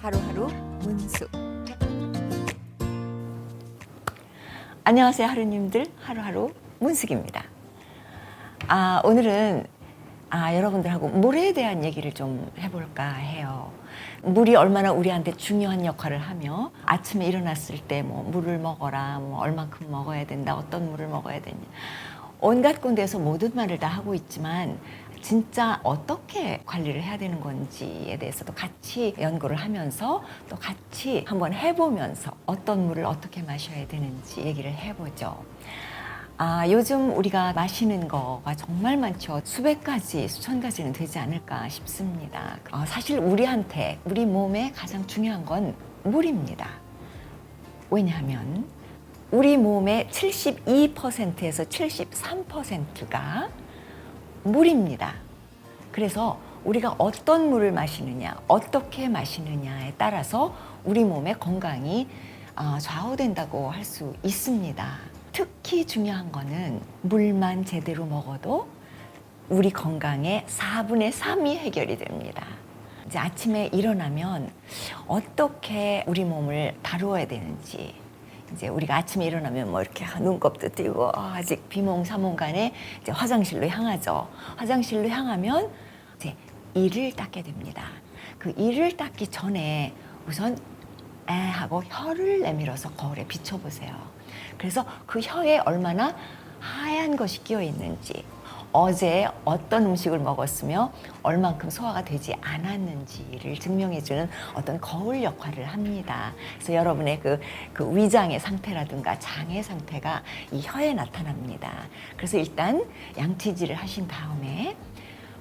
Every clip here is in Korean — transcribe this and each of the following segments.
하루하루 문수. 안녕하세요, 하루님들. 하루하루 문숙입니다. 오늘은 여러분들하고 물에 대한 얘기를 좀 해볼까 해요. 물이 얼마나 우리한테 중요한 역할을 하며 아침에 일어났을 때 뭐 물을 먹어라, 뭐 얼만큼 먹어야 된다, 어떤 물을 먹어야 되냐. 온갖 군데에서 모든 말을 다 하고 있지만 진짜 어떻게 관리를 해야 되는 건지에 대해서도 같이 연구를 하면서 또 같이 한번 해보면서 어떤 물을 어떻게 마셔야 되는지 얘기를 해보죠. 요즘 우리가 마시는 거가 정말 많죠. 수백 가지, 수천 가지는 되지 않을까 싶습니다. 사실 우리한테, 우리 몸에 가장 중요한 건 물입니다. 왜냐하면 우리 몸의 72%에서 73%가 물입니다. 그래서 우리가 어떤 물을 마시느냐, 어떻게 마시느냐에 따라서 우리 몸의 건강이 좌우된다고 할 수 있습니다. 특히 중요한 거는 물만 제대로 먹어도 우리 건강의 4분의 3이 해결이 됩니다. 이제 아침에 일어나면 어떻게 우리 몸을 다루어야 되는지, 이제 우리가 아침에 일어나면 뭐 이렇게 눈곱도 띄고 아직 비몽사몽간에 이제 화장실로 향하죠. 화장실로 향하면 이제 이를 닦게 됩니다. 그 이를 닦기 전에 우선 하고 혀를 내밀어서 거울에 비춰보세요. 그래서 그 혀에 얼마나 하얀 것이 끼어 있는지, 어제 어떤 음식을 먹었으며 얼만큼 소화가 되지 않았는지를 증명해주는 어떤 거울 역할을 합니다. 그래서 여러분의 그 위장의 상태라든가 장의 상태가 이 혀에 나타납니다. 그래서 일단 양치질을 하신 다음에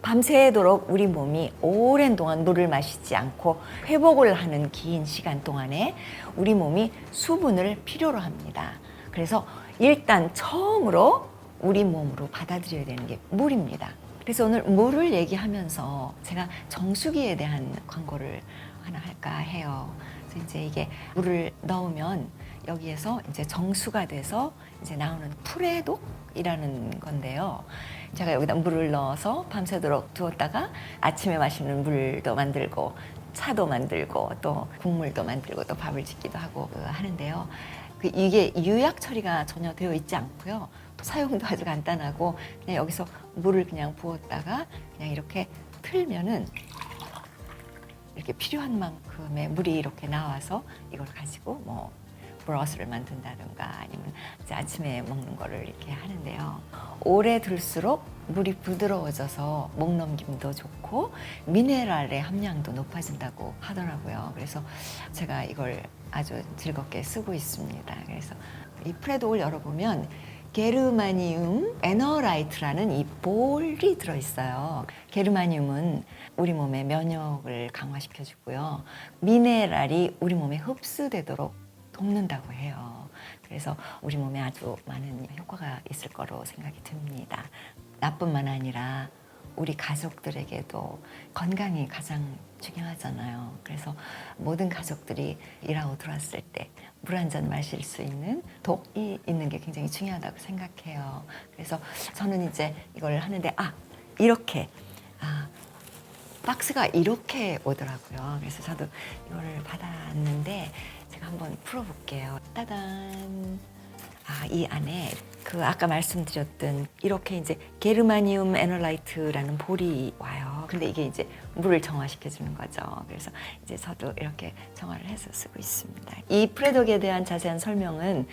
밤새도록 우리 몸이 오랜 동안 물을 마시지 않고 회복을 하는 긴 시간 동안에 우리 몸이 수분을 필요로 합니다. 그래서 일단 처음으로 우리 몸으로 받아들여야 되는 게 물입니다. 그래서 오늘 물을 얘기하면서 제가 정수기에 대한 광고를 하나 할까 해요. 그래서 이제 이게 물을 넣으면 여기에서 이제 정수가 돼서 이제 나오는 프레독이라는 건데요. 제가 여기다 물을 넣어서 밤새도록 두었다가 아침에 마시는 물도 만들고 차도 만들고 또 국물도 만들고 또 밥을 짓기도 하고 하는데요. 이게 유약 처리가 전혀 되어 있지 않고요. 또 사용도 아주 간단하고 그냥 여기서 물을 그냥 부었다가 그냥 이렇게 틀면은 이렇게 필요한 만큼의 물이 이렇게 나와서 이걸 가지고 뭐 브러스를 만든다든가 아니면 이제 아침에 먹는 거를 이렇게 하는데요. 오래 둘수록 물이 부드러워져서 목 넘김도 좋고 미네랄의 함량도 높아진다고 하더라고요. 그래서 제가 이걸 아주 즐겁게 쓰고 있습니다. 그래서 이 프레독을 열어보면 게르마늄 에너라이트라는 이 볼이 들어있어요. 게르마늄은 우리 몸의 면역을 강화시켜주고요. 미네랄이 우리 몸에 흡수되도록 돕는다고 해요. 그래서 우리 몸에 아주 많은 효과가 있을 거로 생각이 듭니다. 나뿐만 아니라 우리 가족들에게도 건강이 가장 중요하잖아요. 그래서 모든 가족들이 일하고 들어왔을 때 물 한 잔 마실 수 있는 독이 있는 게 굉장히 중요하다고 생각해요. 그래서 저는 이제 이걸 하는데 이렇게 박스가 이렇게 오더라고요. 그래서 저도 이거를 받았는데 제가 한번 풀어볼게요. 따단. 이 안에 아까 말씀드렸던 이렇게 이제 게르마늄 에너라이트라는 볼이 와요. 근데 이게 이제 물을 정화시켜 주는 거죠. 그래서 이제 저도 이렇게 정화를 해서 쓰고 있습니다. 이 프레독에 대한 자세한 설명은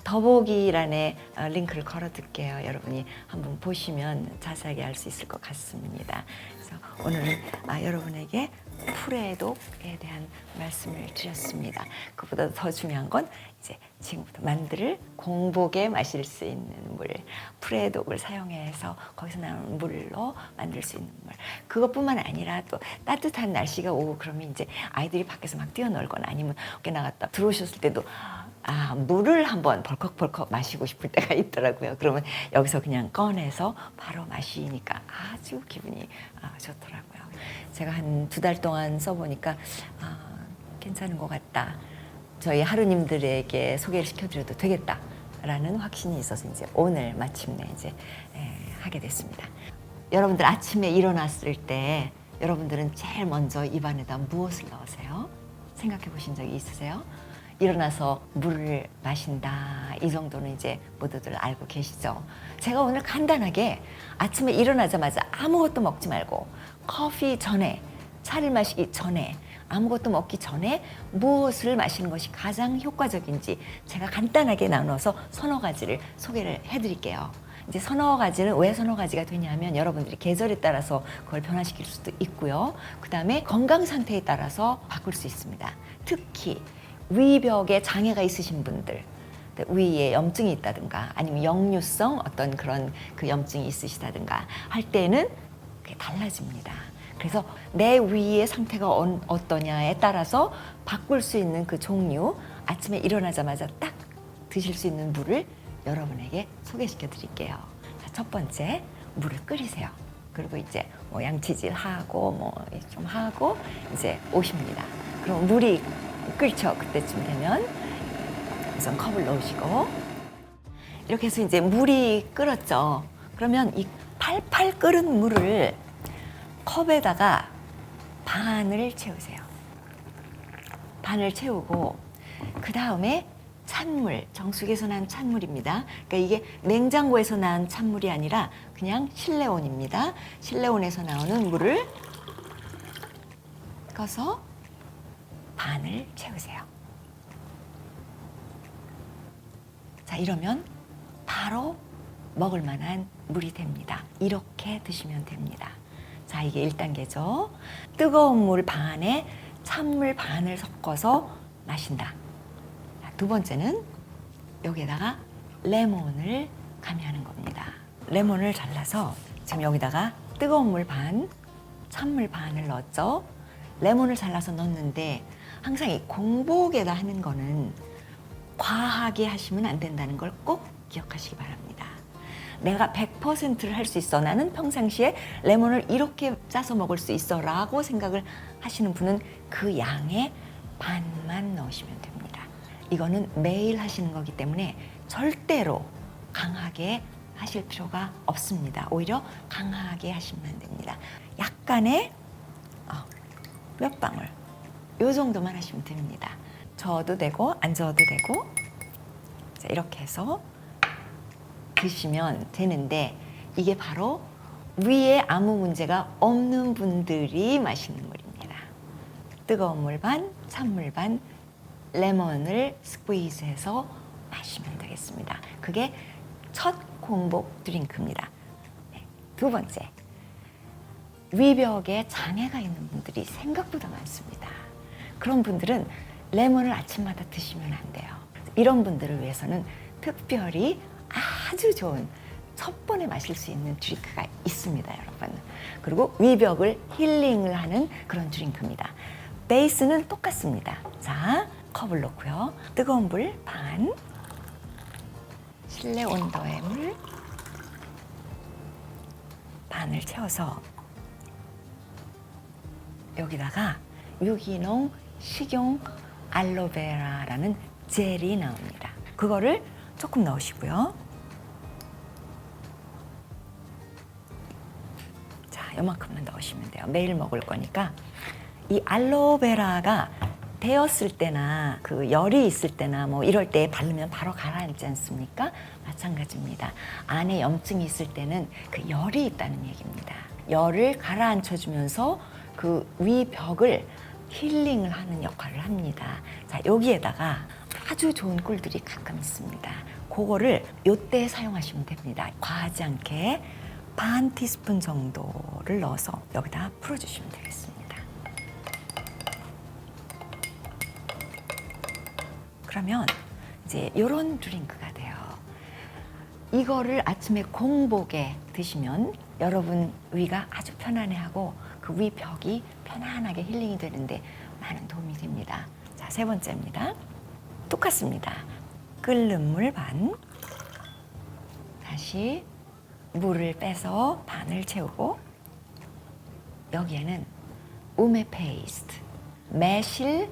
더보기란에 링크를 걸어둘게요. 여러분이 한번 보시면 자세하게 알 수 있을 것 같습니다. 그래서 오늘은 여러분에게 프레독에 대한 말씀을 드렸습니다. 그보다 더 중요한 건 이제 지금부터 만들 공복에 마실 수 있는 물, 프레독을 사용해서 거기서 나오는 물로 만들 수 있는 물. 그것뿐만 아니라 또 따뜻한 날씨가 오고 그러면 이제 아이들이 밖에서 막 뛰어놀거나 아니면 밖에 나갔다 들어오셨을 때도 물을 한번 벌컥벌컥 마시고 싶을 때가 있더라고요. 그러면 여기서 그냥 꺼내서 바로 마시니까 아주 기분이 좋더라고요. 제가 한 2달 동안 써보니까 괜찮은 것 같다. 저희 하루님들에게 소개를 시켜드려도 되겠다라는 확신이 있어서 이제 오늘 마침내 이제 하게 됐습니다. 여러분들 아침에 일어났을 때 여러분들은 제일 먼저 입안에다 무엇을 넣으세요? 생각해 보신 적이 있으세요? 일어나서 물을 마신다. 이 정도는 이제 모두들 알고 계시죠? 제가 오늘 간단하게 아침에 일어나자마자 아무것도 먹지 말고 커피 전에, 차를 마시기 전에, 아무것도 먹기 전에 무엇을 마시는 것이 가장 효과적인지 제가 간단하게 나눠서 서너 가지를 소개를 해드릴게요. 이제 서너 가지는 왜 서너 가지가 되냐면 여러분들이 계절에 따라서 그걸 변화시킬 수도 있고요. 그 다음에 건강 상태에 따라서 바꿀 수 있습니다. 특히 위벽에 장애가 있으신 분들, 위에 염증이 있다든가 아니면 역류성 어떤 그런 그 염증이 있으시다든가 할 때는 그게 달라집니다. 그래서 내 위의 상태가 어떠냐에 따라서 바꿀 수 있는 그 종류, 아침에 일어나자마자 딱 드실 수 있는 물을 여러분에게 소개시켜 드릴게요. 자, 첫 번째, 물을 끓이세요. 그리고 이제 뭐 양치질 하고 뭐 좀 하고 이제 오십니다. 그럼 물이 끓죠. 그때쯤 되면 우선 컵을 넣으시고 이렇게 해서 이제 물이 끓었죠. 그러면 이 팔팔 끓은 물을 컵에다가 반을 채우세요. 반을 채우고 그 다음에 찬물, 정수기에서 난 찬물입니다. 그러니까 이게 냉장고에서 난 찬물이 아니라 그냥 실내온입니다. 실내온에서 나오는 물을 꺼서 반을 채우세요. 자, 이러면 바로 먹을 만한 물이 됩니다. 이렇게 드시면 됩니다. 자, 이게 1단계죠. 뜨거운 물 반에 찬물 반을 섞어서 마신다. 자, 두 번째는 여기에다가 레몬을 가미하는 겁니다. 레몬을 잘라서 지금 여기다가 뜨거운 물 반, 찬물 반을 넣었죠. 레몬을 잘라서 넣었는데 항상 이 공복에다 하는 거는 과하게 하시면 안 된다는 걸 꼭 기억하시기 바랍니다. 내가 100%를 할 수 있어. 나는 평상시에 레몬을 이렇게 짜서 먹을 수 있어 라고 생각을 하시는 분은 그 양의 반만 넣으시면 됩니다. 이거는 매일 하시는 거기 때문에 절대로 강하게 하실 필요가 없습니다. 오히려 강하게 하시면 됩니다. 약간의 몇 방울 요 정도만 하시면 됩니다. 저어도 되고 안 저어도 되고 자, 이렇게 해서 드시면 되는데 이게 바로 위에 아무 문제가 없는 분들이 마시는 물입니다. 뜨거운 물 반, 찬물 반, 레몬을 스퀴즈해서 마시면 되겠습니다. 그게 첫 공복 드링크입니다. 네, 두 번째, 위벽에 장애가 있는 분들이 생각보다 많습니다. 그런 분들은 레몬을 아침마다 드시면 안 돼요. 이런 분들을 위해서는 특별히 아주 좋은 첫 번에 마실 수 있는 드링크가 있습니다, 여러분. 그리고 위벽을 힐링을 하는 그런 드링크입니다. 베이스는 똑같습니다. 자, 컵을 넣고요. 뜨거운 물 반, 실내 온도의 물 반을 채워서 여기다가 유기농 식용 알로베라라는 젤이 나옵니다. 그거를 조금 넣으시고요. 자, 요만큼만 넣으시면 돼요. 매일 먹을 거니까. 이 알로베라가 데었을 때나 그 열이 있을 때나 뭐 이럴 때 바르면 바로 가라앉지 않습니까? 마찬가지입니다. 안에 염증이 있을 때는 그 열이 있다는 얘기입니다. 열을 가라앉혀주면서 그 위벽을 힐링을 하는 역할을 합니다. 자, 여기에다가 아주 좋은 꿀들이 가끔 있습니다. 그거를 요때 사용하시면 됩니다. 과하지 않게 반 티스푼 정도를 넣어서 여기다 풀어주시면 되겠습니다. 그러면 이제 이런 드링크가 돼요. 이거를 아침에 공복에 드시면 여러분 위가 아주 편안해하고 그 위벽이 편안하게 힐링이 되는데 많은 도움이 됩니다. 자, 세 번째입니다. 똑같습니다. 끓는 물 반, 다시 물을 빼서 반을 채우고 여기에는 우메 페이스트, 매실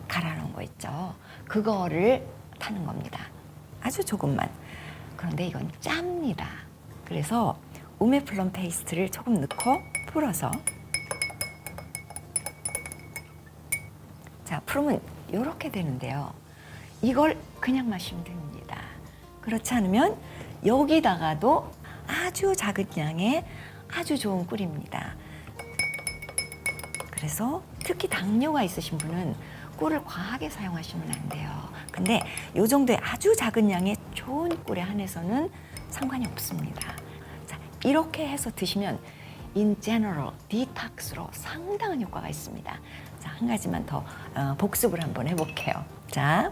갈아놓은 거 있죠. 그거를 타는 겁니다. 아주 조금만. 그런데 이건 짭니다. 그래서 우메 플럼 페이스트를 조금 넣고 풀어서 자, 푸르면 이렇게 되는데요. 이걸 그냥 마시면 됩니다. 그렇지 않으면 여기다가도 아주 작은 양의 아주 좋은 꿀입니다. 그래서 특히 당뇨가 있으신 분은 꿀을 과하게 사용하시면 안 돼요. 근데 이 정도의 아주 작은 양의 좋은 꿀에 한해서는 상관이 없습니다. 자, 이렇게 해서 드시면 in general 디톡스로 상당한 효과가 있습니다. 자, 한 가지만 더 복습을 한번 해볼게요. 자,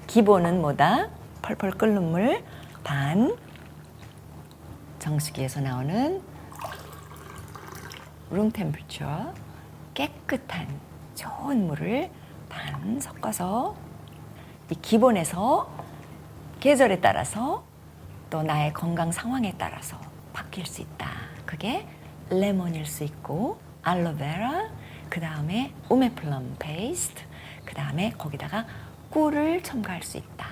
기본은 뭐다? 펄펄 끓는 물 반, 정수기에서 나오는 룸 템퍼처 깨끗한 좋은 물을 반 섞어서 이 기본에서 계절에 따라서 또 나의 건강 상황에 따라서 바뀔 수 있다. 그게 레몬일 수 있고 알로베라, 그 다음에 우메플럼 페이스트, 그 다음에 거기다가 꿀을 첨가할 수 있다.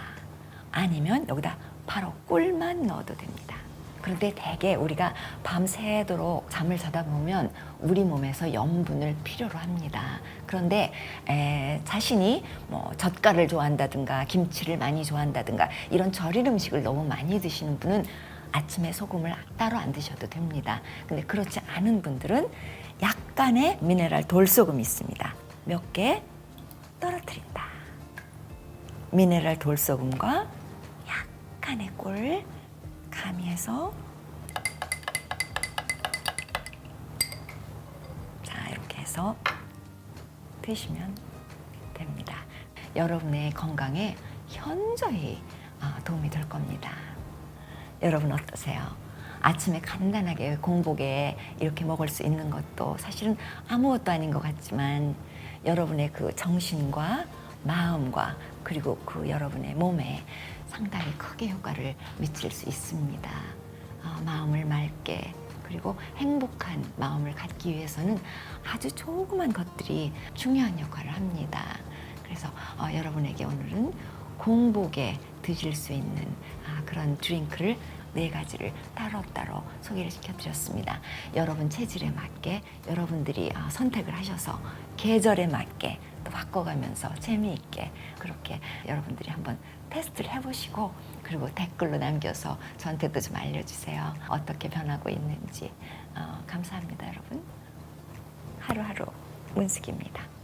아니면 여기다 바로 꿀만 넣어도 됩니다. 그런데 대개 우리가 밤새도록 잠을 자다 보면 우리 몸에서 염분을 필요로 합니다. 그런데 자신이 뭐 젓갈을 좋아한다든가 김치를 많이 좋아한다든가 이런 절인 음식을 너무 많이 드시는 분은 아침에 소금을 따로 안 드셔도 됩니다. 근데 그렇지 않은 분들은 약간의 미네랄 돌소금이 있습니다. 몇 개 떨어뜨린다. 미네랄 돌소금과 약간의 꿀 가미해서 자, 이렇게 해서 드시면 됩니다. 여러분의 건강에 현저히 도움이 될 겁니다. 여러분 어떠세요? 아침에 간단하게 공복에 이렇게 먹을 수 있는 것도 사실은 아무것도 아닌 것 같지만 여러분의 그 정신과 마음과 그리고 그 여러분의 몸에 상당히 크게 효과를 미칠 수 있습니다. 마음을 맑게 그리고 행복한 마음을 갖기 위해서는 아주 조그만 것들이 중요한 역할을 합니다. 그래서 여러분에게 오늘은 공복에 드실 수 있는 그런 드링크를 4가지를 따로따로 소개를 시켜드렸습니다. 여러분 체질에 맞게 여러분들이 선택을 하셔서 계절에 맞게 또 바꿔가면서 재미있게 그렇게 여러분들이 한번 테스트를 해보시고 그리고 댓글로 남겨서 저한테도 좀 알려주세요. 어떻게 변하고 있는지. 감사합니다, 여러분. 하루하루 문숙입니다.